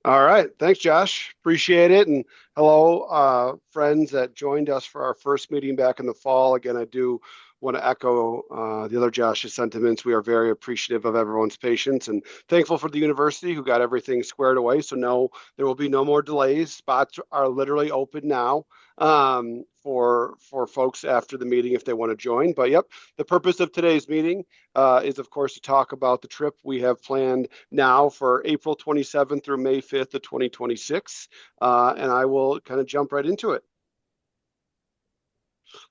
All right. Thanks, Josh. Appreciate it. And hello, friends that joined us for our first meeting back in the fall. Again, I do want to echo the other Josh's sentiments. We are very appreciative of everyone's patience and thankful for the university who got everything squared away. So no, there will be no more delays. Spots are literally open now for folks after the meeting if they want to join. But yep, the purpose of today's meeting is, of course, to talk about the trip we have planned now for April 27th through May 5th of 2026. And I will kind of jump right into it.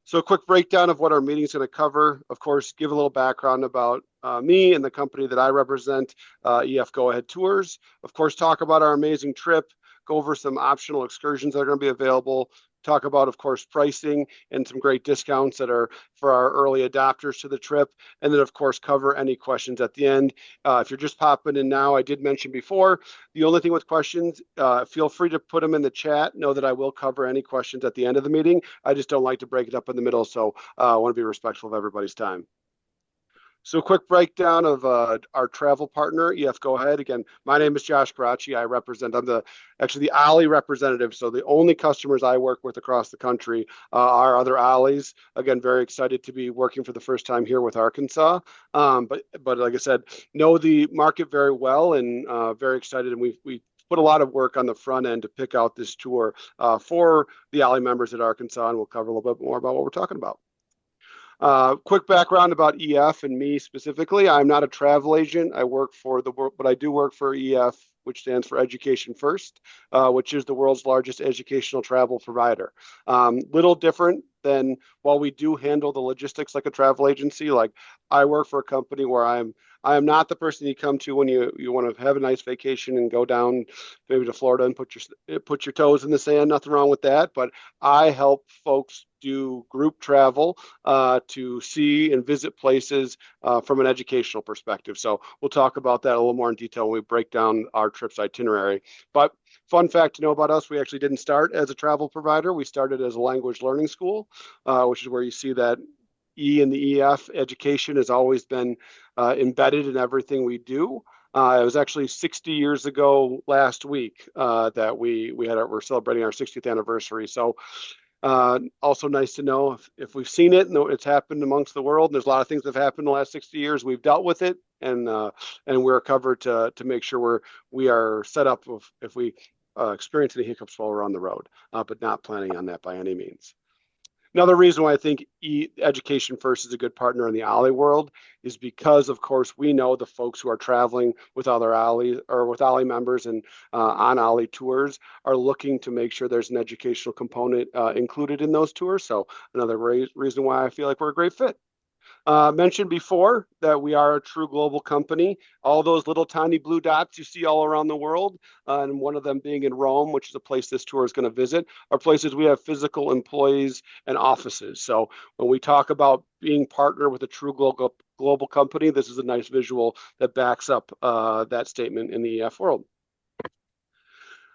So a quick breakdown of what our meeting is going to cover. Of course, give a little background about me and the company that I represent, EF Go Ahead Tours. Of course, talk about our amazing trip, go over some optional excursions that are going to be available, talk about, of course, pricing and some great discounts that are for our early adopters to the trip. And then, of course, cover any questions at the end. If you're just popping in now, I did mention before, the only thing with questions, feel free to put them in the chat. Know that I will cover any questions at the end of the meeting. I just don't like to break it up in the middle, so I want to be respectful of everybody's time. So a quick breakdown of our travel partner, EF Go Ahead. Again, my name is Josh Caracci. I'm actually the OLLI representative. So the only customers I work with across the country are other OLLIs. Again, very excited to be working for the first time here with Arkansas. But like I said, know the market very well and very excited. And we put a lot of work on the front end to pick out this tour for the OLLI members at Arkansas. And we'll cover a little bit more about what we're talking about. Quick background about EF and me specifically. I'm not a travel agent. But I do work for EF, which stands for Education First, which is the world's largest educational travel provider. Little different than while we do handle the logistics like a travel agency. Like I work for a company where I am not the person you come to when you want to have a nice vacation and go down maybe to Florida and put your toes in the sand. Nothing wrong with that, but I help folks do group travel to see and visit places from an educational perspective. So we'll talk about that a little more in detail when we break down our trip's itinerary. But fun fact to know about us, we actually didn't start as a travel provider. We started as a language learning school, which is where you see that E in the EF education has always been embedded in everything we do. It was actually 60 years ago last week that we're celebrating our 60th anniversary. So also nice to know if we've seen it and it's happened amongst the world. And there's a lot of things that have happened in the last 60 years. We've dealt with it and we're covered to make sure we are set up if we experience any hiccups while we're on the road, but not planning on that by any means. Another reason why I think Education First is a good partner in the OLLI world is because, of course, we know the folks who are traveling with other OLLI or with OLLI members and on OLLI tours are looking to make sure there's an educational component included in those tours. So another reason why I feel like we're a great fit. Mentioned before that we are a true global company. All those little tiny blue dots you see all around the world, and one of them being in Rome, which is a place this tour is going to visit, are places we have physical employees and offices. So when we talk about being partnered with a true global company, this is a nice visual that backs up that statement in the EF world.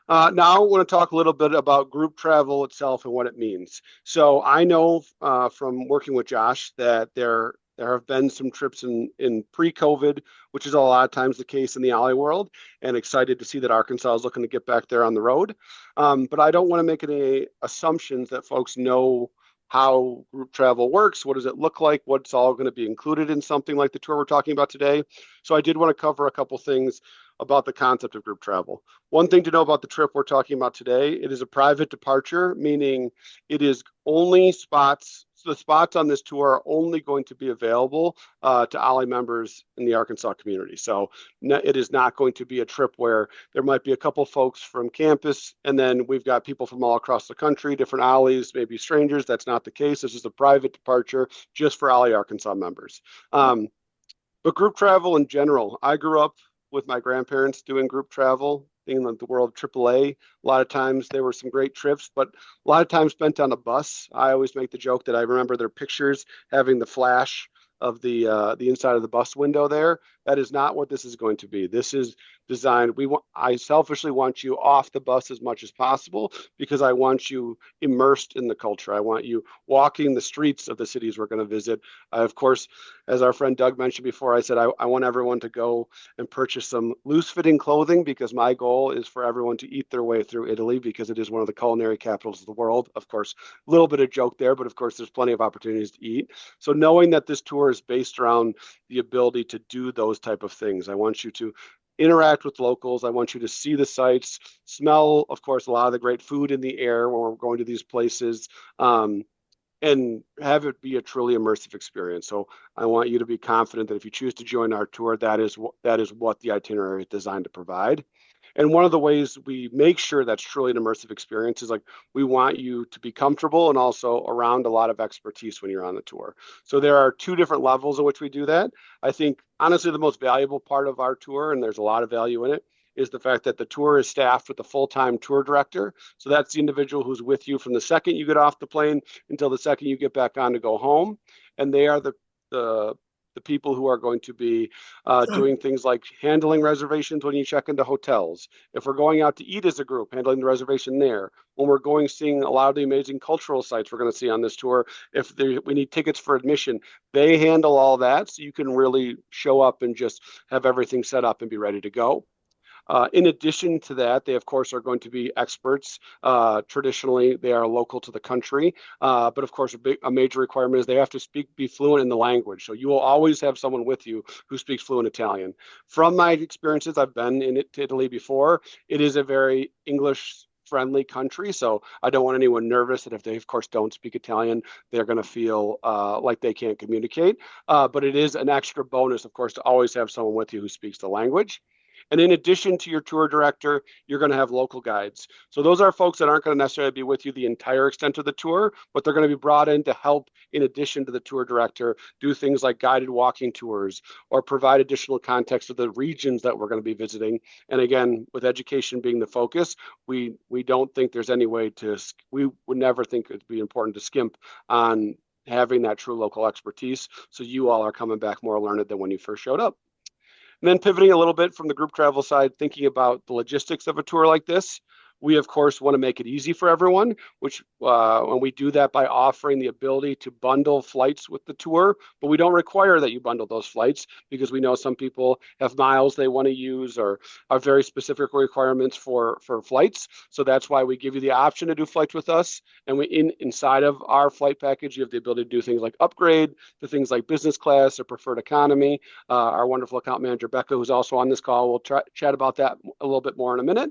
Now I want to talk a little bit about group travel itself and what it means. So I know from working with Josh that there have been some trips in pre-COVID, which is a lot of times the case in the OLLI world, and excited to see that Arkansas is looking to get back there on the road. But I don't want to make any assumptions that folks know how group travel works. What does it look like? What's all going to be included in something like the tour we're talking about today? So I did want to cover a couple things about the concept of group travel. One thing to know about the trip we're talking about today, it is a private departure, meaning it is only the spots on this tour are only going to be available to OLLI members in the Arkansas community. So it is not going to be a trip where there might be a couple folks from campus and then we've got people from all across the country, different OLLIs, maybe strangers. That's not the case. This is a private departure just for OLLI Arkansas members. But group travel in general, I grew up with my grandparents doing group travel, being in the world of AAA. A lot of times there were some great trips, but a lot of time spent on a bus. I always make the joke that I remember their pictures having the flash of the inside of the bus window there. That is not what this is going to be. This is designed. I selfishly want you off the bus as much as possible because I want you immersed in the culture. I want you walking the streets of the cities we're going to visit. Of course, as our friend Doug mentioned before, I said I want everyone to go and purchase some loose-fitting clothing because my goal is for everyone to eat their way through Italy because it is one of the culinary capitals of the world. Of course, a little bit of joke there, but of course, there's plenty of opportunities to eat. So knowing that this tour is based around the ability to do those type of things, I want you to interact with locals. I want you to see the sights, smell, of course, a lot of the great food in the air when we're going to these places. And have it be a truly immersive experience. So I want you to be confident that if you choose to join our tour, that is what the itinerary is designed to provide. And one of the ways we make sure that's truly an immersive experience is like we want you to be comfortable and also around a lot of expertise when you're on the tour. So there are two different levels in which we do that. I think honestly the most valuable part of our tour, and there's a lot of value in it, is the fact that the tour is staffed with a full-time tour director. So that's the individual who's with you from the second you get off the plane until the second you get back on to go home. And they are the people who are going to be doing things like handling reservations when you check into hotels. If we're going out to eat as a group, handling the reservation there. When we're going seeing a lot of the amazing cultural sites we're going to see on this tour, if we need tickets for admission, they handle all that so you can really show up and just have everything set up and be ready to go. In addition to that, they, of course, are going to be experts. Traditionally, they are local to the country. But, of course, a major requirement is they have to be fluent in the language. So you will always have someone with you who speaks fluent Italian. From my experiences, I've been to Italy before. It is a very English-friendly country. So I don't want anyone nervous that if they, of course, don't speak Italian, they're going to feel like they can't communicate. But it is an extra bonus, of course, to always have someone with you who speaks the language. And in addition to your tour director, you're going to have local guides. So those are folks that aren't going to necessarily be with you the entire extent of the tour, but they're going to be brought in to help, in addition to the tour director, do things like guided walking tours or provide additional context of the regions that we're going to be visiting. And again, with education being the focus, we don't think there's any way we would never think it'd be important to skimp on having that true local expertise. So you all are coming back more learned than when you first showed up. And then pivoting a little bit from the group travel side, thinking about the logistics of a tour like this, we, of course, want to make it easy for everyone, which when we do that by offering the ability to bundle flights with the tour, but we don't require that you bundle those flights because we know some people have miles they want to use or are very specific requirements for flights. So that's why we give you the option to do flights with us. And inside of our flight package, you have the ability to do things like upgrade to things like business class or preferred economy. Our wonderful account manager, Becca, who's also on this call, will chat about that a little bit more in a minute.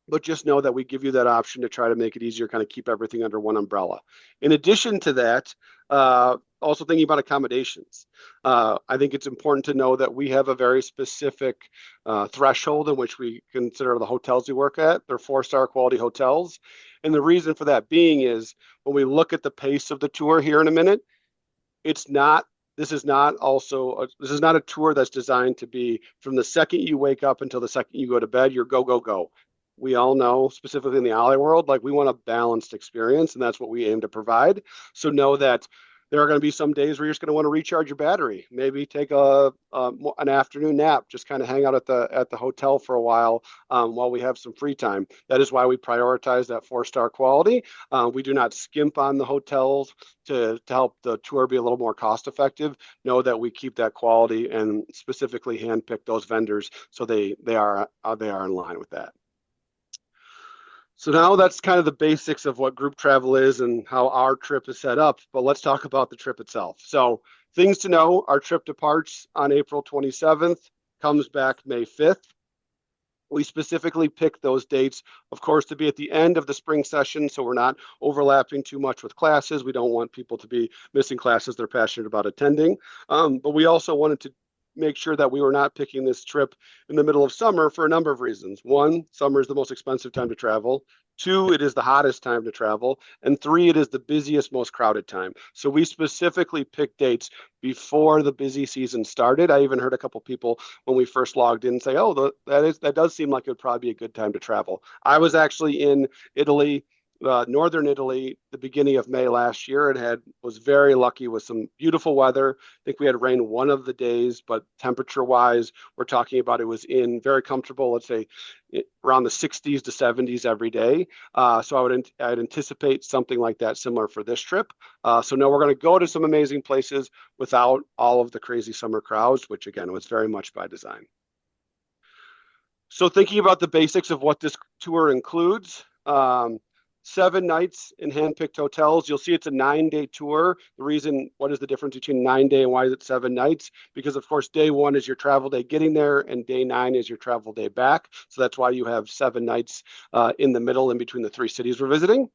But just know that we give you that option to try to make it easier, kind of keep everything under one umbrella. In addition to that, also thinking about accommodations. I think it's important to know that we have a very specific threshold in which we consider the hotels we work at. They're 4-star quality hotels. And the reason for that being is when we look at the pace of the tour here in a minute, this is not a tour that's designed to be from the second you wake up until the second you go to bed, you're go, go, go. We all know, specifically in the OLLI world, like we want a balanced experience, and that's what we aim to provide. So know that there are going to be some days where you're just going to want to recharge your battery, maybe take an afternoon nap, just kind of hang out at the hotel for a while we have some free time. That is why we prioritize that 4-star quality. We do not skimp on the hotels to help the tour be a little more cost effective. Know that we keep that quality and specifically handpick those vendors so they are in line with that. So now that's kind of the basics of what group travel is and how our trip is set up, but let's talk about the trip itself. So things to know, our trip departs on April 27th, comes back May 5th. We specifically pick those dates, of course, to be at the end of the spring session, so we're not overlapping too much with classes. We don't want people to be missing classes they're passionate about attending, but we also wanted to make sure that we were not picking this trip in the middle of summer for a number of reasons. 1, summer is the most expensive time to travel. 2, it is the hottest time to travel. And 3, it is the busiest, most crowded time. So we specifically picked dates before the busy season started. I even heard a couple people when we first logged in say, oh, that does seem like it would probably be a good time to travel. I was actually in Italy northern Italy the beginning of May last year and was very lucky with some beautiful weather. I think we had rain one of the days, but temperature wise, we're talking about it was in very comfortable, let's say around the 60s to 70s every day. So I'd anticipate something like that similar for this trip. So no, we're going to go to some amazing places without all of the crazy summer crowds, which again was very much by design. So thinking about the basics of what this tour includes, 7 nights in hand-picked hotels. You'll see it's a 9-day tour. What is the difference between 9-day and why is it 7 nights? Because of course, day 1 is your travel day getting there and day 9 is your travel day back. So that's why you have 7 nights in the middle in between the 3 cities we're visiting.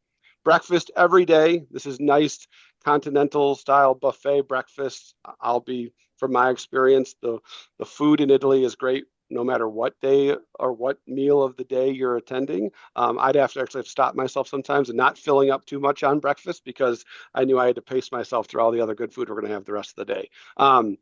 Breakfast every day. This is nice continental style buffet breakfast. From my experience, the food in Italy is great no matter what day or what meal of the day you're attending. I'd have to actually stop myself sometimes and not filling up too much on breakfast because I knew I had to pace myself through all the other good food we're going to have the rest of the day.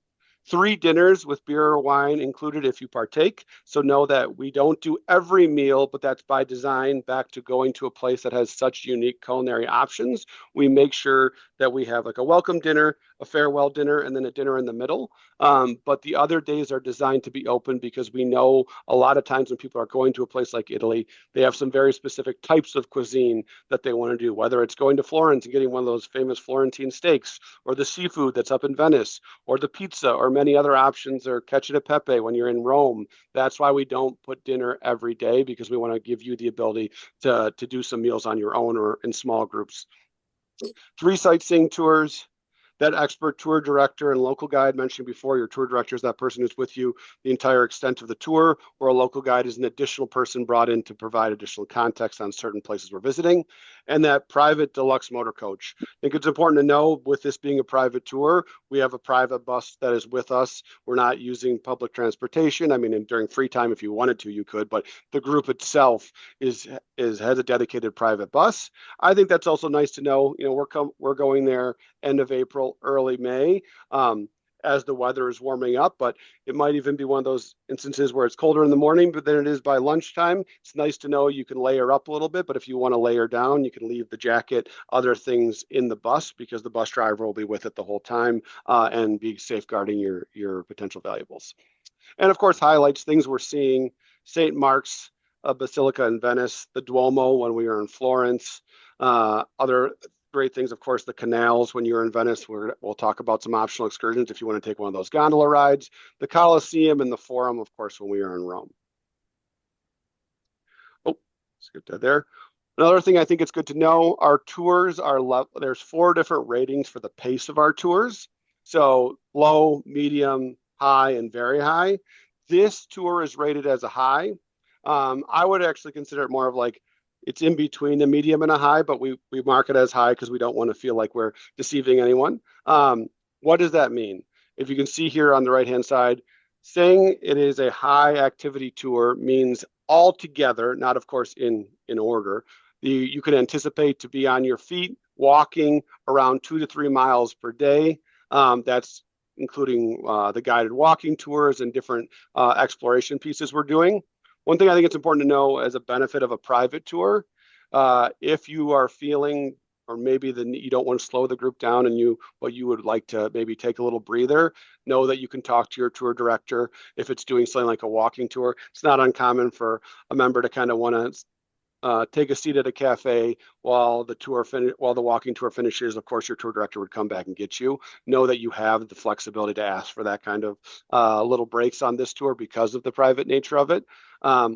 3 dinners with beer or wine included if you partake. So know that we don't do every meal, but that's by design. Back to going to a place that has such unique culinary options, we make sure that we have like a welcome dinner, a farewell dinner, and then a dinner in the middle. But the other days are designed to be open because we know a lot of times when people are going to a place like Italy, they have some very specific types of cuisine that they want to do, whether it's going to Florence and getting one of those famous Florentine steaks, or the seafood that's up in Venice, or the pizza, or many other options, or cacio e pepe when you're in Rome. That's why we don't put dinner every day, because we want to give you the ability to do some meals on your own or in small groups. 3 sightseeing tours. That expert tour director and local guide mentioned before, your tour director is that person who's with you the entire extent of the tour, or a local guide is an additional person brought in to provide additional context on certain places we're visiting. And that private deluxe motor coach. I think it's important to know, with this being a private tour, we have a private bus that is with us. We're not using public transportation. I mean, during free time, if you wanted to, you could, but the group itself has a dedicated private bus. I think that's also nice to know. We're going there end of April, early May, as the weather is warming up, but it might even be one of those instances where it's colder in the morning, but then it is by lunchtime. It's nice to know you can layer up a little bit, but if you want to layer down, you can leave the jacket, other things in the bus, because the bus driver will be with it the whole time and be safeguarding your potential valuables. And of course, highlights, things we're seeing: St. Mark's Basilica in Venice, the Duomo when we were in Florence, other great things, of course, the canals when you're in Venice. We'll talk about some optional excursions if you want to take one of those gondola rides, the Colosseum and the Forum, of course, when we are in Rome. Oh, skip that there. Another thing I think it's good to know, our tours there's 4 different ratings for the pace of our tours. So low, medium, high, and very high. This tour is rated as a high. I would actually consider it more of like, it's in between the medium and a high, but we mark it as high because we don't want to feel like we're deceiving anyone. What does that mean? If you can see here on the right-hand side, saying it is a high activity tour means all together, not of course in order, you can anticipate to be on your feet walking around 2 to 3 miles per day. That's including the guided walking tours and different exploration pieces we're doing. One thing I think it's important to know as a benefit of a private tour, if you are feeling, or maybe you don't want to slow the group down and you would like to maybe take a little breather, know that you can talk to your tour director. If it's doing something like a walking tour, it's not uncommon for a member to kind of want to take a seat at a cafe while the walking tour finishes. Of course, your tour director would come back and get you. Know that you have the flexibility to ask for that kind of little breaks on this tour because of the private nature of it,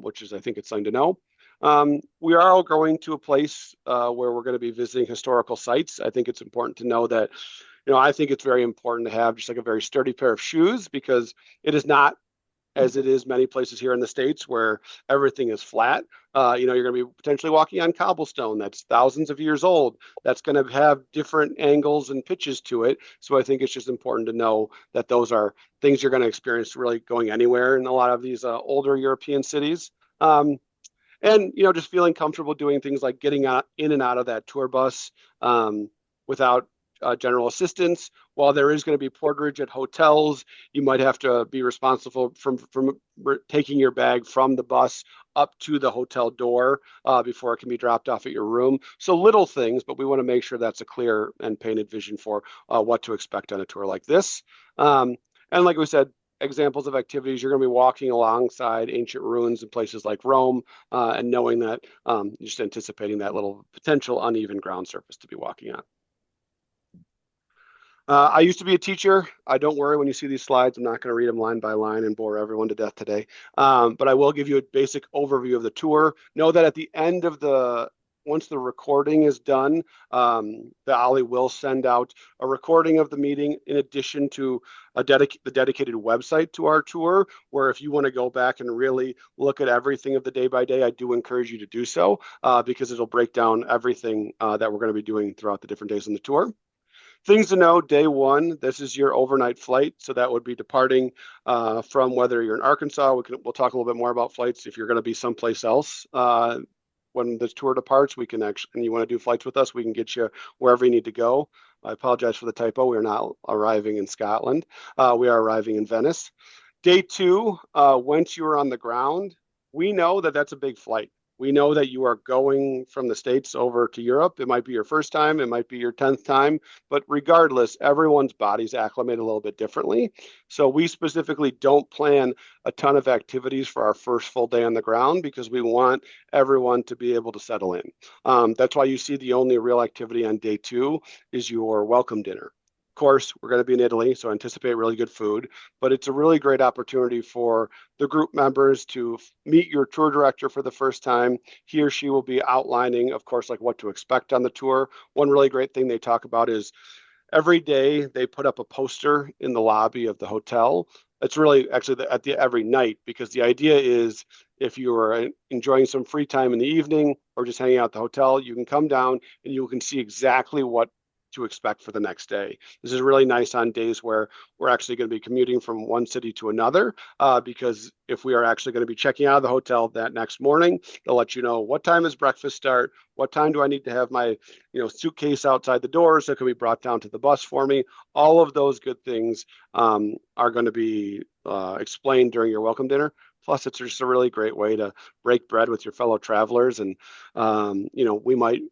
which is, I think it's something to know. We are all going to a place where we're going to be visiting historical sites. I think it's important to know that, I think it's very important to have just like a very sturdy pair of shoes, because it is not, as it is many places here in the States, where everything is flat. You're going to be potentially walking on cobblestone that's thousands of years old. That's going to have different angles and pitches to it. So I think it's just important to know that those are things you're going to experience really going anywhere in a lot of these older European cities. And, just feeling comfortable doing things like getting in and out of that tour bus without general assistance, while there is going to be porterage at hotels, you might have to be responsible from taking your bag from the bus up to the hotel door before it can be dropped off at your room. So little things, but we want to make sure that's a clear and painted vision for what to expect on a tour like this. And like we said, examples of activities, you're going to be walking alongside ancient ruins in places like Rome, and knowing that, just anticipating that little potential uneven ground surface to be walking on. I used to be a teacher. Don't worry when you see these slides. I'm not going to read them line by line and bore everyone to death today. But I will give you a basic overview of the tour. Know that at the end of once the recording is done, the OLLI will send out a recording of the meeting in addition to the dedicated website to our tour, where if you want to go back and really look at everything of the day by day, I do encourage you to do so, because it'll break down everything that we're going to be doing throughout the different days on the tour. Things to know, day one, this is your overnight flight. So that would be departing from whether you're in Arkansas. We'll talk a little bit more about flights. If you're going to be someplace else when the tour departs, we can actually, and you want to do flights with us, we can get you wherever you need to go. I apologize for the typo. We are not arriving in Scotland. We are arriving in Venice. Day two, once you are on the ground, we know that that's a big flight. We know that you are going from the States over to Europe. It might be your first time, it might be your 10th time, but regardless, everyone's bodies acclimate a little bit differently. So we specifically don't plan a ton of activities for our first full day on the ground because we want everyone to be able to settle in. That's why you see the only real activity on day two is your welcome dinner. Of course, we're going to be in Italy, so anticipate really good food, but it's a really great opportunity for the group members to meet your tour director for the first time. He or she will be outlining, of course, like what to expect on the tour. One really great thing they talk about is every day they put up a poster in the lobby of the hotel. It's really actually every night, because the idea is if you are enjoying some free time in the evening or just hanging out at the hotel, you can come down and you can see exactly what to expect for the next day. This is really nice on days where we're actually going to be commuting from one city to another, because if we are actually going to be checking out of the hotel that next morning, they'll let you know what time does breakfast start, what time do I need to have my suitcase outside the door so it can be brought down to the bus for me. All of those good things are going to be explained during your welcome dinner. Plus, it's just a really great way to break bread with your fellow travelers. And, we might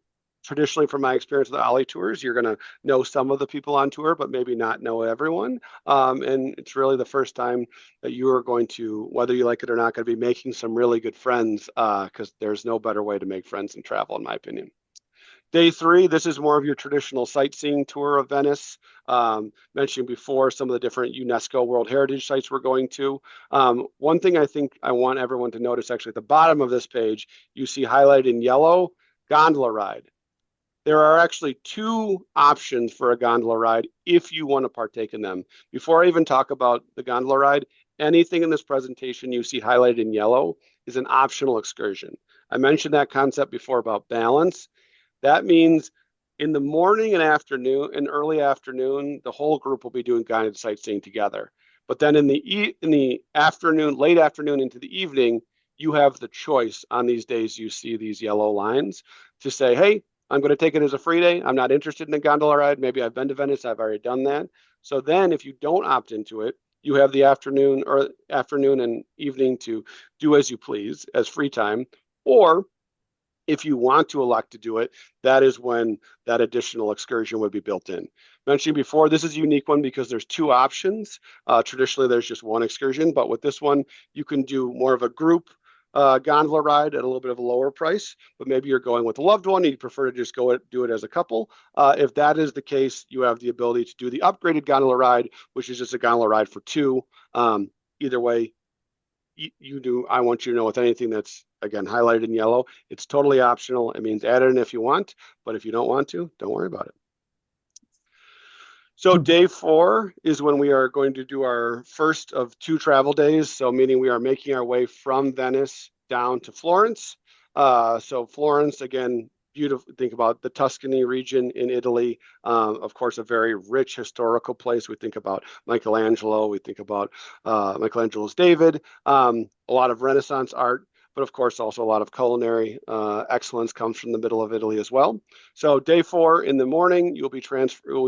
traditionally, from my experience with the OLLI tours, you're going to know some of the people on tour, but maybe not know everyone. And it's really the first time that you are going to, whether you like it or not, going to be making some really good friends, because there's no better way to make friends than travel, in my opinion. Day three, this is more of your traditional sightseeing tour of Venice. Mentioned before some of the different UNESCO World Heritage sites we're going to. One thing I think I want everyone to notice, actually, at the bottom of this page, you see highlighted in yellow, gondola ride. There are actually two options for a gondola ride if you want to partake in them. Before I even talk about the gondola ride, anything in this presentation you see highlighted in yellow is an optional excursion. I mentioned that concept before about balance. That means in the morning and afternoon and early afternoon, the whole group will be doing guided sightseeing together. But then in the afternoon, late afternoon into the evening, you have the choice on these days you see these yellow lines to say, hey, I'm going to take it as a free day. I'm not interested in a gondola ride. Maybe I've been to Venice. I've already done that. So then if you don't opt into it, you have the afternoon and evening to do as you please as free time. Or if you want to elect to do it, that is when that additional excursion would be built in. Mentioned before, this is a unique one because there's two options. Traditionally, there's just one excursion, but with this one, you can do more of a group gondola ride at a little bit of a lower price, but maybe you're going with a loved one and you prefer to just do it as a couple. If that is the case, you have the ability to do the upgraded gondola ride, which is just a gondola ride for two. Either way, you do. I want you to know with anything that's, again, highlighted in yellow, it's totally optional. It means add it in if you want, but if you don't want to, don't worry about it. So day four is when we are going to do our first of two travel days. So meaning we are making our way from Venice down to Florence. So Florence, again, beautiful. Think about the Tuscany region in Italy. Of course, a very rich historical place. We think about Michelangelo. We think about Michelangelo's David. A lot of Renaissance art. but of course also a lot of culinary excellence comes from the middle of Italy as well. So day 4 in the morning, we'll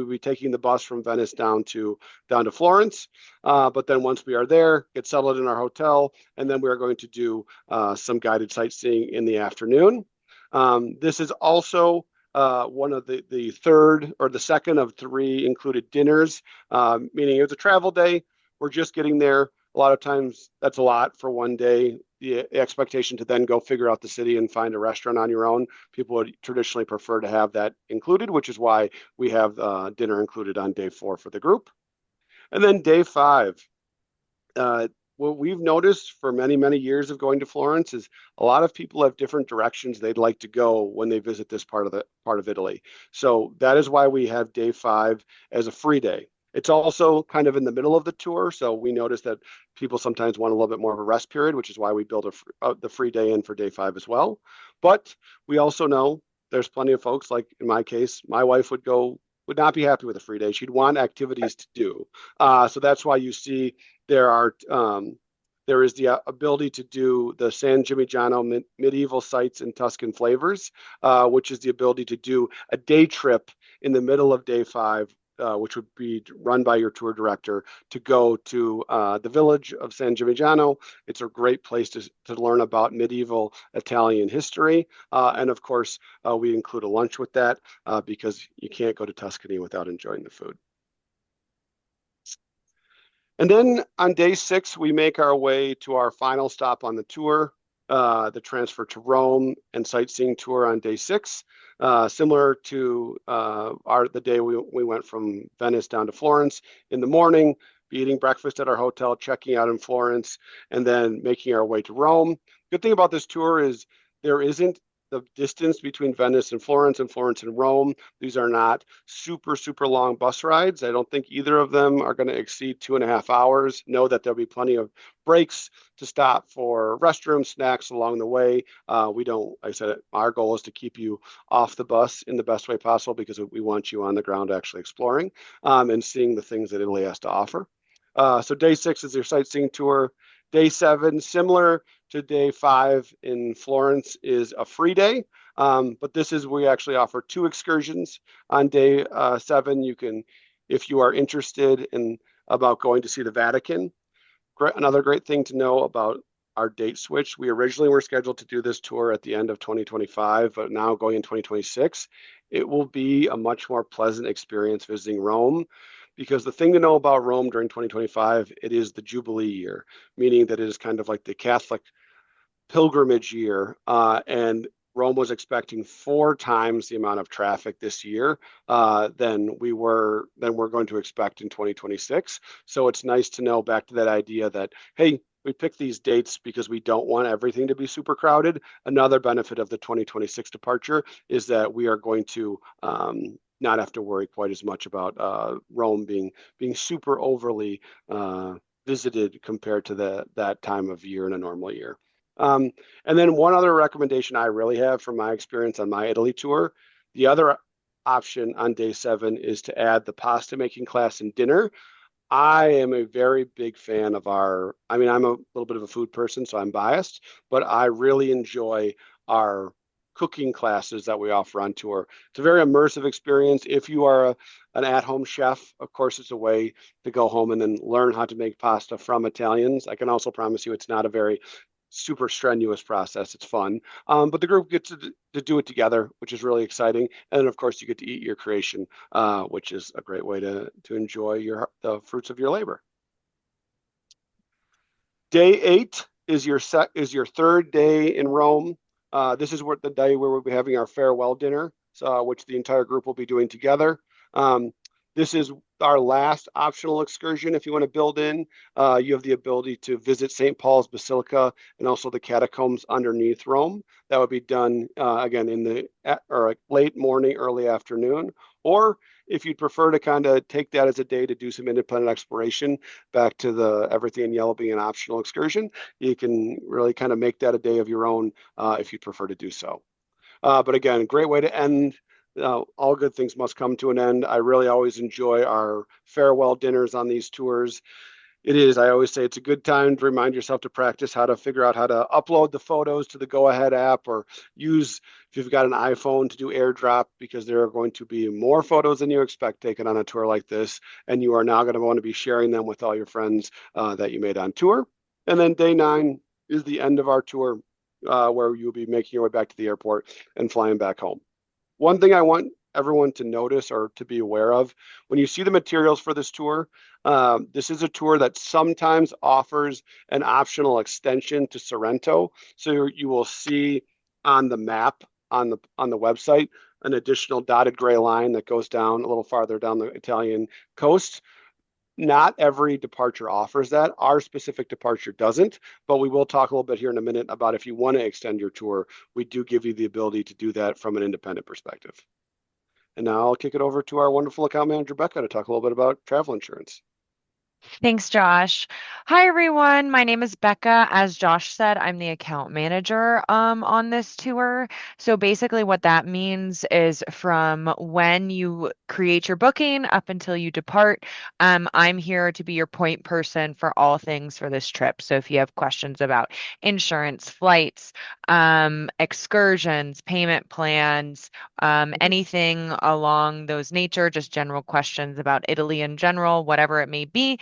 be taking the bus from Venice down to Florence. But then once we are there, get settled in our hotel, and then we are going to do some guided sightseeing in the afternoon. This is also one of the third or the second of 3 included dinners, meaning it's a travel day. We're just getting there. A lot of times that's a lot for one day. The expectation to then go figure out the city and find a restaurant on your own. People would traditionally prefer to have that included, which is why we have dinner included on day 4 for the group. And then day 5, what we've noticed for many, many years of going to Florence is a lot of people have different directions they'd like to go when they visit this part of Italy. So that is why we have day 5 as a free day. It's also kind of in the middle of the tour, so we notice that people sometimes want a little bit more of a rest period, which is why we build the free day in for day 5 as well. But we also know there's plenty of folks, like in my case, my wife would not be happy with a free day. She'd want activities to do. So that's why you see there is the ability to do the San Gimignano medieval sites and Tuscan flavors, which is the ability to do a day trip in the middle of day 5, which would be run by your tour director, to go to the village of San Gimignano. It's a great place to learn about medieval Italian history. And of course, we include a lunch with that because you can't go to Tuscany without enjoying the food. And then on day 6, we make our way to our final stop on the tour, the transfer to Rome and sightseeing tour on day 6. Similar to the day we went from Venice down to Florence. In the morning, be eating breakfast at our hotel, checking out in Florence, and then making our way to Rome. Good thing about this tour is there isn't the distance between Venice and Florence and Rome. These are not super, super long bus rides. I don't think either of them are going to exceed 2.5 hours. Know that there'll be plenty of breaks to stop for restroom snacks along the way. I said, our goal is to keep you off the bus in the best way possible because we want you on the ground actually exploring and seeing the things that Italy has to offer. So day 6 is your sightseeing tour. Day 7, similar to day 5 in Florence, is a free day. But we actually offer 2 excursions on day 7. You can, if you are interested in about going to see the Vatican. Another great thing to know about our date switch. We originally were scheduled to do this tour at the end of 2025, but now going in 2026, it will be a much more pleasant experience visiting Rome. Because the thing to know about Rome during 2025, it is the Jubilee year, meaning that it is kind of like the Catholic pilgrimage year. And Rome was expecting 4 times the amount of traffic this year than we're going to expect in 2026. So it's nice to know, back to that idea that, hey, we picked these dates because we don't want everything to be super crowded. Another benefit of the 2026 departure is that we are going to not have to worry quite as much about Rome being super overly visited compared to that time of year in a normal year. And then one other recommendation I really have from my experience on my Italy tour, the other option on day 7 is to add the pasta making class and dinner. I am a very big fan of I'm a little bit of a food person, so I'm biased, but I really enjoy our cooking classes that we offer on tour. It's a very immersive experience. If you are an at-home chef, of course, it's a way to go home and then learn how to make pasta from Italians. I can also promise you it's not a very super strenuous process. It's fun. But the group gets to do it together, which is really exciting. And then, of course, you get to eat your creation, which is a great way to enjoy the fruits of your labor. Day 8 is your 3rd day in Rome. This is the day where we'll be having our farewell dinner, which the entire group will be doing together. This is our last optional excursion. If you want to build in, you have the ability to visit St. Paul's Basilica and also the catacombs underneath Rome. That would be done again in the late morning, early afternoon. Or if you'd prefer to kind of take that as a day to do some independent exploration, back to the everything in yellow being an optional excursion, you can really kind of make that a day of your own if you'd prefer to do so. But again, great way to end. All good things must come to an end. I really always enjoy our farewell dinners on these tours. It is. I always say it's a good time to remind yourself to practice how to figure out how to upload the photos to the Go Ahead app or use, if you've got an iPhone, to do AirDrop because there are going to be more photos than you expect taken on a tour like this. And you are now going to want to be sharing them with all your friends that you made on tour. And then day 9 is the end of our tour where you'll be making your way back to the airport and flying back home. One thing I want everyone to notice or to be aware of when you see the materials for this tour, this is a tour that sometimes offers an optional extension to Sorrento. So you will see on the map on the website an additional dotted gray line that goes down a little farther down the Italian coast. Not every departure offers that. Our specific departure doesn't, but we will talk a little bit here in a minute about if you want to extend your tour, we do give you the ability to do that from an independent perspective. And now I'll kick it over to our wonderful account manager, Becca, to talk a little bit about travel insurance. Thanks, Josh. Hi, everyone. My name is Becca. As Josh said, I'm the account manager on this tour. So basically, what that means is from when you create your booking up until you depart, I'm here to be your point person for all things for this trip. So if you have questions about insurance, flights, excursions, payment plans, anything along those nature, just general questions about Italy in general, whatever it may be,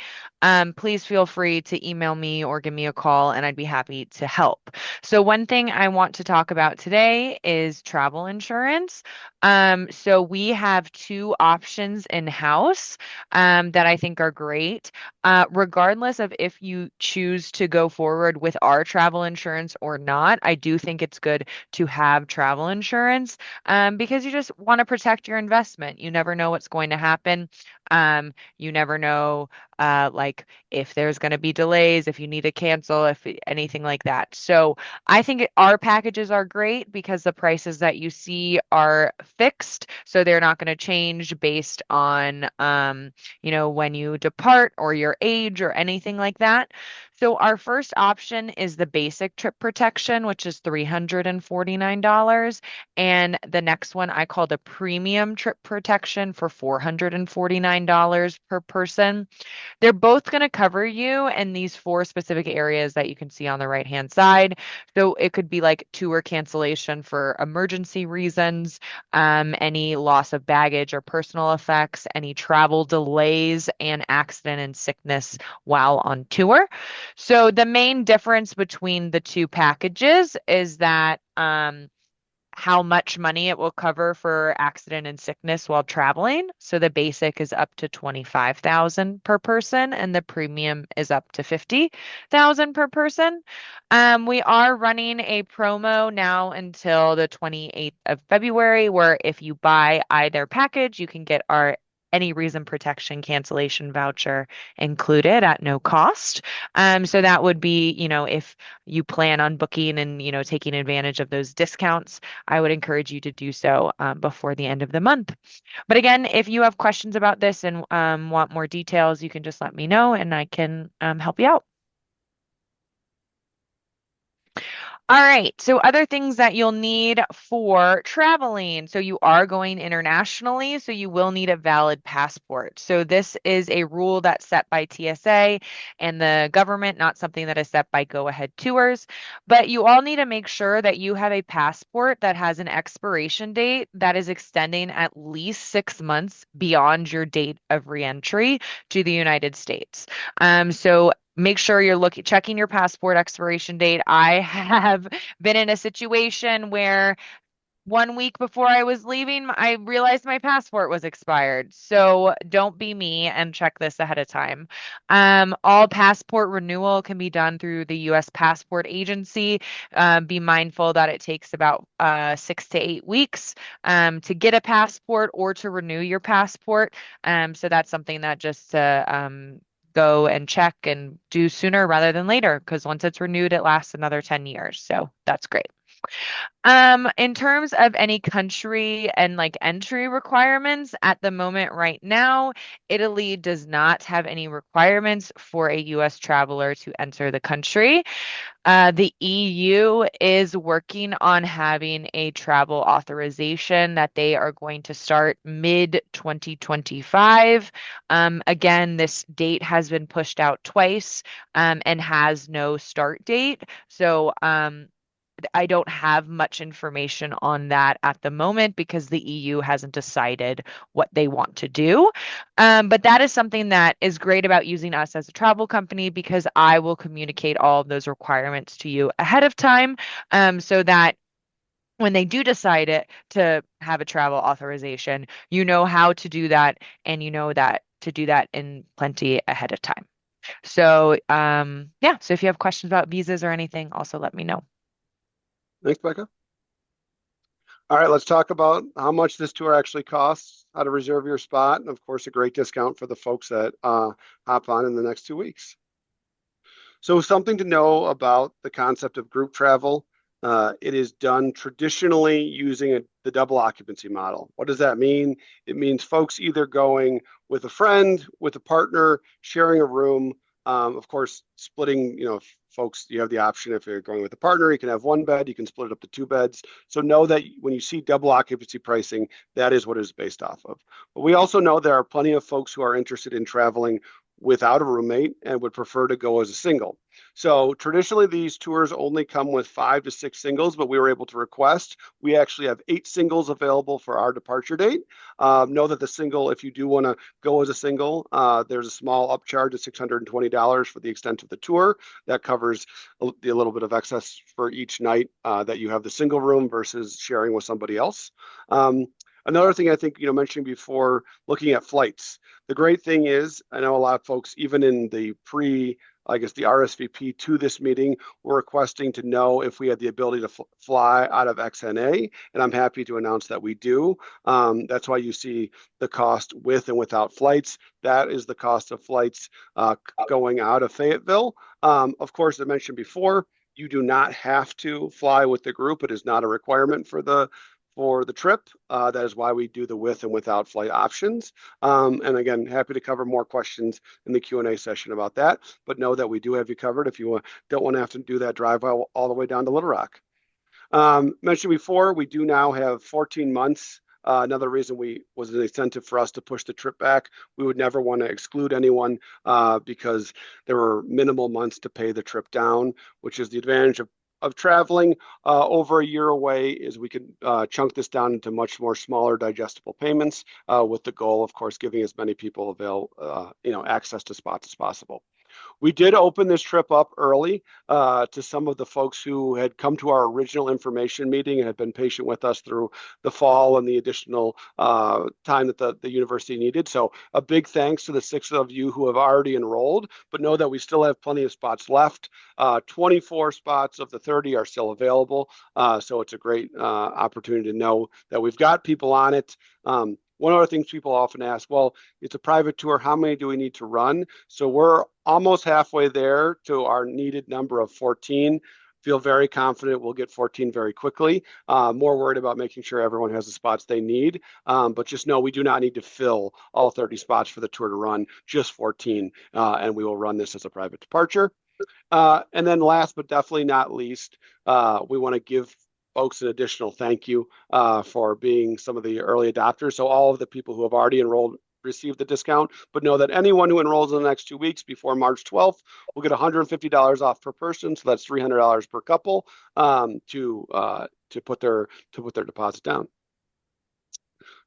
please feel free to email me or give me a call, and I'd be happy to help. So, one thing I want to talk about today is travel insurance. So, we have two options in house that I think are great. Regardless of if you choose to go forward with our travel insurance or not, I do think it's good to have travel insurance because you just want to protect your investment. You never know what's going to happen. You never know like if there's going to be delays, if you need to cancel, if anything like that. So I think our packages are great because the prices that you see are fixed, so they're not going to change based on when you depart or your age or anything like that. So our first option is the basic trip protection, which is $349. And the next one I call the premium trip protection for $449 per person. They're both going to cover you in these four specific areas that you can see on the right-hand side. So it could be like tour cancellation for emergency reasons, any loss of baggage or personal effects, any travel delays, and accident and sickness while on tour. So the main difference between the two packages is that how much money it will cover for accident and sickness while traveling. So the basic is up to 25,000 per person and the premium is up to 50,000 per person. We are running a promo now until the 28th of February where if you buy either package, you can get our any reason protection cancellation voucher included at no cost. So that would be, if you plan on booking and, taking advantage of those discounts, I would encourage you to do so before the end of the month. But again, if you have questions about this and want more details, you can just let me know and I can help you out. All right. So, other things that you'll need for traveling. So, you are going internationally, so you will need a valid passport. So, this is a rule that's set by TSA and the government, not something that is set by Go Ahead Tours. But you all need to make sure that you have a passport that has an expiration date that is extending at least 6 months beyond your date of reentry to the United States. So, make sure you're looking checking your passport expiration date. I have been in a situation where 1 week before I was leaving, I realized my passport was expired. So don't be me and check this ahead of time. All passport renewal can be done through the U.S. Passport Agency. Be mindful that it takes about 6 to 8 weeks to get a passport or to renew your passport. So that's something that just go and check and do sooner rather than later because once it's renewed, it lasts another 10 years. So that's great. In terms of any country and like entry requirements at the moment right now, Italy does not have any requirements for a US traveler to enter the country. The EU is working on having a travel authorization that they are going to start mid 2025. Again, this date has been pushed out twice, and has no start date. So, I don't have much information on that at the moment because the EU hasn't decided what they want to do. But that is something that is great about using us as a travel company because I will communicate all of those requirements to you ahead of time, so that when they do decide it to have a travel authorization, you know how to do that and you know that to do that in plenty ahead of time. So, yeah, so if you have questions about visas or anything, also let me know. Thanks, Becca. All right, let's talk about how much this tour actually costs, how to reserve your spot, and of course, a great discount for the folks that hop on in the next 2 weeks. So something to know about the concept of group travel. It is done traditionally using the double occupancy model. What does that mean? It means folks either going with a friend, with a partner, sharing a room. Of course, splitting, folks, you have the option if you're going with a partner, you can have one bed, you can split it up to two beds. So know that when you see double occupancy pricing, that is what it is based off of. But we also know there are plenty of folks who are interested in traveling without a roommate and would prefer to go as a single. So traditionally, these tours only come with 5 to 6 singles, but we were able to request. We actually have 8 singles available for our departure date. Know that the single, if you do want to go as a single, there's a small upcharge of $620 for the extent of the tour. That covers a little bit of excess for each night that you have the single room versus sharing with somebody else. Another thing I think, mentioning before, looking at flights. The great thing is, I know a lot of folks, even in the the RSVP to this meeting, were requesting to know if we had the ability to fly out of XNA, and I'm happy to announce that we do. That's why you see the cost with and without flights. That is the cost of flights going out of Fayetteville. Of course, I mentioned before, you do not have to fly with the group. It is not a requirement for the trip. That is why we do the with and without flight options. And again, happy to cover more questions in the Q&A session about that. But know that we do have you covered if you don't want to have to do that drive all the way down to Little Rock. Mentioned before, we do now have 14 months. Another reason was an incentive for us to push the trip back. We would never want to exclude anyone because there were minimal months to pay the trip down, which is the advantage of traveling over a year away is we can chunk this down into much more smaller digestible payments with the goal, of course, giving as many people access to spots as possible. We did open this trip up early to some of the folks who had come to our original information meeting and had been patient with us through the fall and the additional time that the university needed. So a big thanks to the 6 of you who have already enrolled, but know that we still have plenty of spots left. 24 spots of the 30 are still available. So it's a great opportunity to know that we've got people on it. One of the things people often ask, well, it's a private tour. How many do we need to run? So we're almost halfway there to our needed number of 14. Feel very confident we'll get 14 very quickly. More worried about making sure everyone has the spots they need. But just know we do not need to fill all 30 spots for the tour to run, just 14. And we will run this as a private departure. And then last but definitely not least, we want to give folks an additional thank you for being some of the early adopters. So all of the people who have already enrolled receive the discount, but know that anyone who enrolls in the next 2 weeks before March 12th will get $150 off per person. So that's $300 per couple to put their deposit down.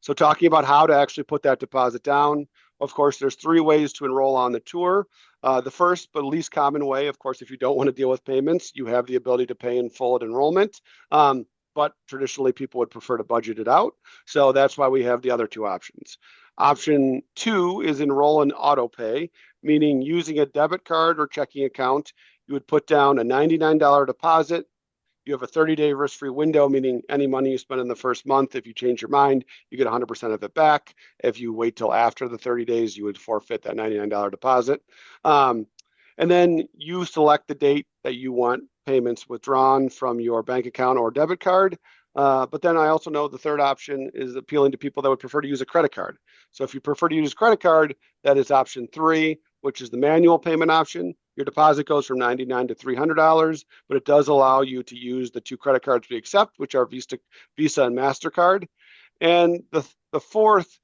So talking about how to actually put that deposit down, of course, there's 3 ways to enroll on the tour. The first but least common way, of course, if you don't want to deal with payments, you have the ability to pay in full at enrollment. But traditionally, people would prefer to budget it out. So that's why we have the other 2 options. Option 2 is enroll in auto pay, meaning using a debit card or checking account, you would put down a $99 deposit. You have a 30-day risk-free window, meaning any money you spend in the first month, if you change your mind, you get 100% of it back. If you wait till after the 30 days, you would forfeit that $99 deposit. And then you select the date that you want payments withdrawn from your bank account or debit card. But then I also know the third option is appealing to people that would prefer to use a credit card. So if you prefer to use a credit card, that is option 3, which is the manual payment option. Your deposit goes from $99 to $300, but it does allow you to use the 2 credit cards we accept, which are Visa and MasterCard. And the fourth,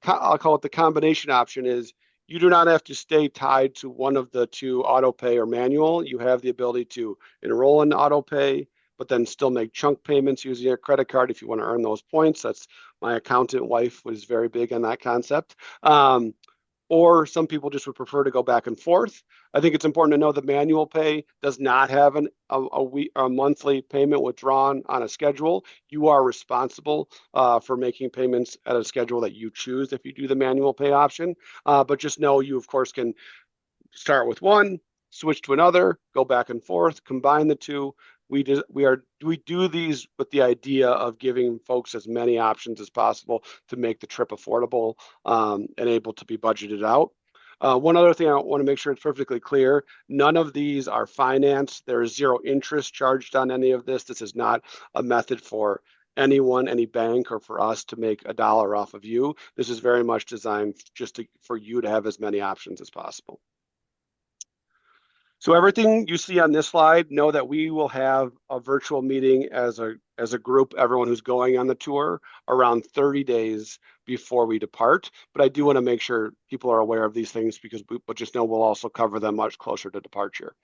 I'll call it the combination option, is you do not have to stay tied to one of the 2, auto pay or manual. You have the ability to enroll in auto pay, but then still make chunk payments using a credit card if you want to earn those points. That's my accountant wife was very big on that concept. Or some people just would prefer to go back and forth. I think it's important to know that manual pay does not have a monthly payment withdrawn on a schedule. You are responsible for making payments at a schedule that you choose if you do the manual pay option. But just know you, of course, can start with one, switch to another, go back and forth, combine the 2. We do these with the idea of giving folks as many options as possible to make the trip affordable and able to be budgeted out. One other thing I want to make sure it's perfectly clear, none of these are financed. There is 0 interest charged on any of this. This is not a method for anyone, any bank, or for us to make $1 off of you. This is very much designed just for you to have as many options as possible. So everything you see on this slide, know that we will have a virtual meeting as a group, everyone who's going on the tour, around 30 days before we depart. But I do want to make sure people are aware of these things but just know we'll also cover them much closer to departure.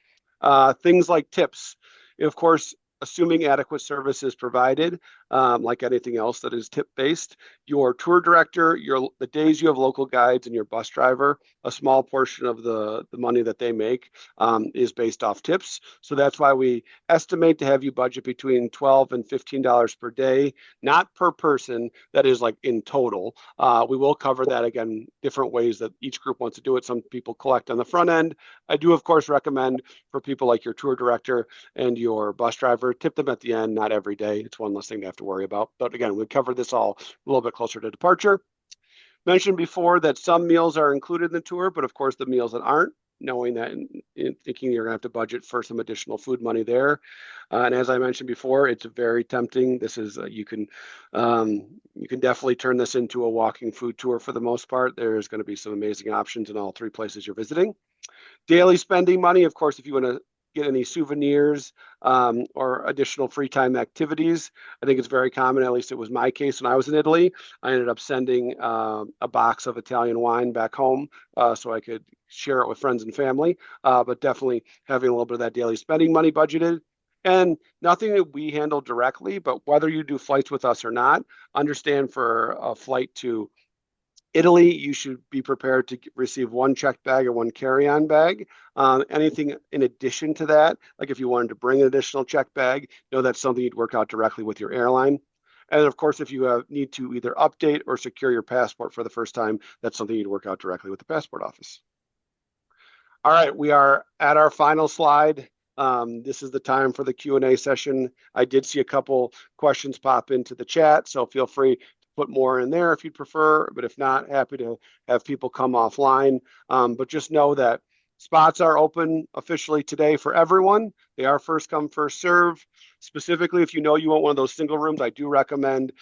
Things like tips. Of course, assuming adequate service is provided, like anything else that is tip-based, your tour director, the days you have local guides, and your bus driver, a small portion of the money that they make is based off tips. So that's why we estimate to have you budget between $12 and $15 per day, not per person. That is like in total. We will cover that again, different ways that each group wants to do it. Some people collect on the front end. I do, of course, recommend for people like your tour director and your bus driver, tip them at the end, not every day. It's one less thing to have to worry about. But again, we covered this all a little bit closer to departure. Mentioned before that some meals are included in the tour, but of course the meals that aren't, knowing that and thinking you're going to have to budget for some additional food money there. And as I mentioned before, it's very tempting. This is you can definitely turn this into a walking food tour for the most part. There's going to be some amazing options in all 3 places you're visiting. Daily spending money, of course, if you want to get any souvenirs or additional free time activities. I think it's very common, at least it was my case when I was in Italy. I ended up sending a box of Italian wine back home so I could share it with friends and family, but definitely having a little bit of that daily spending money budgeted. And nothing that we handle directly, but whether you do flights with us or not, understand for a flight to Italy, you should be prepared to receive 1 checked bag and 1 carry-on bag. Anything in addition to that, like if you wanted to bring an additional checked bag, know that's something you'd work out directly with your airline. And of course, if you need to either update or secure your passport for the first time, that's something you'd work out directly with the passport office. All right, we are at our final slide. This is the time for the Q&A session. I did see a couple questions pop into the chat, so feel free put more in there if you'd prefer, but if not, happy to have people come offline. But just know that spots are open officially today for everyone. They are first come, first serve. Specifically, if you know you want one of those single rooms, I do recommend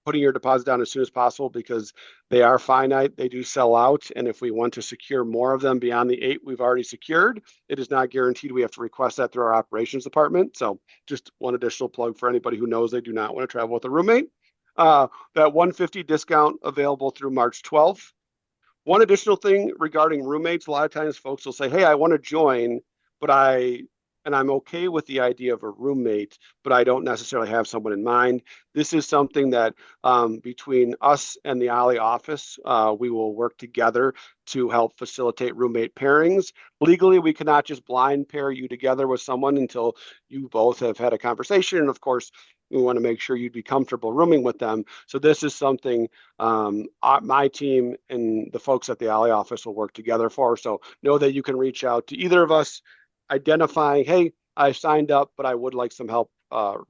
putting your deposit down as soon as possible because they are finite. They do sell out. And if we want to secure more of them beyond the 8 we've already secured, it is not guaranteed. We have to request that through our operations department. So just one additional plug for anybody who knows they do not want to travel with a roommate. That $150 discount available through March 12th. One additional thing regarding roommates, a lot of times folks will say, hey, I want to join, but I'm okay with the idea of a roommate, but I don't necessarily have someone in mind. This is something that between us and the OLLI office, we will work together to help facilitate roommate pairings. Legally, we cannot just blind pair you together with someone until you both have had a conversation. And of course, we want to make sure you'd be comfortable rooming with them. So this is something my team and the folks at the OLLI office will work together for. So know that you can reach out to either of us identifying, hey, I signed up, but I would like some help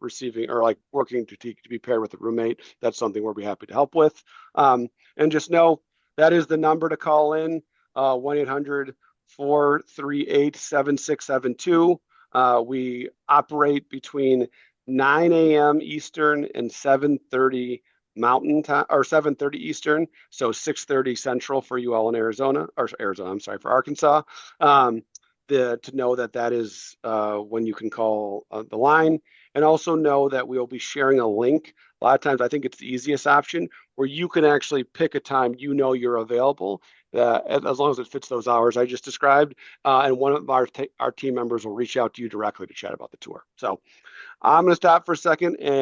receiving or like working to be paired with a roommate. That's something we'll be happy to help with. And just know that is the number to call in, 1-800 438-7672. We operate between 9 a.m. Eastern and 7:30 Mountain Time, or 7:30 Eastern, so 6:30 Central for you all in Arizona, or Arizona, I'm sorry, for Arkansas. Um, to know that that is when you can call the line, and also know that we'll be sharing a link. A lot of times, I think it's the easiest option where you can actually pick a time you know you're available, as long as it fits those hours I just described, and one of our team members will reach out to you directly to chat about the tour. So I'm going to stop for a second and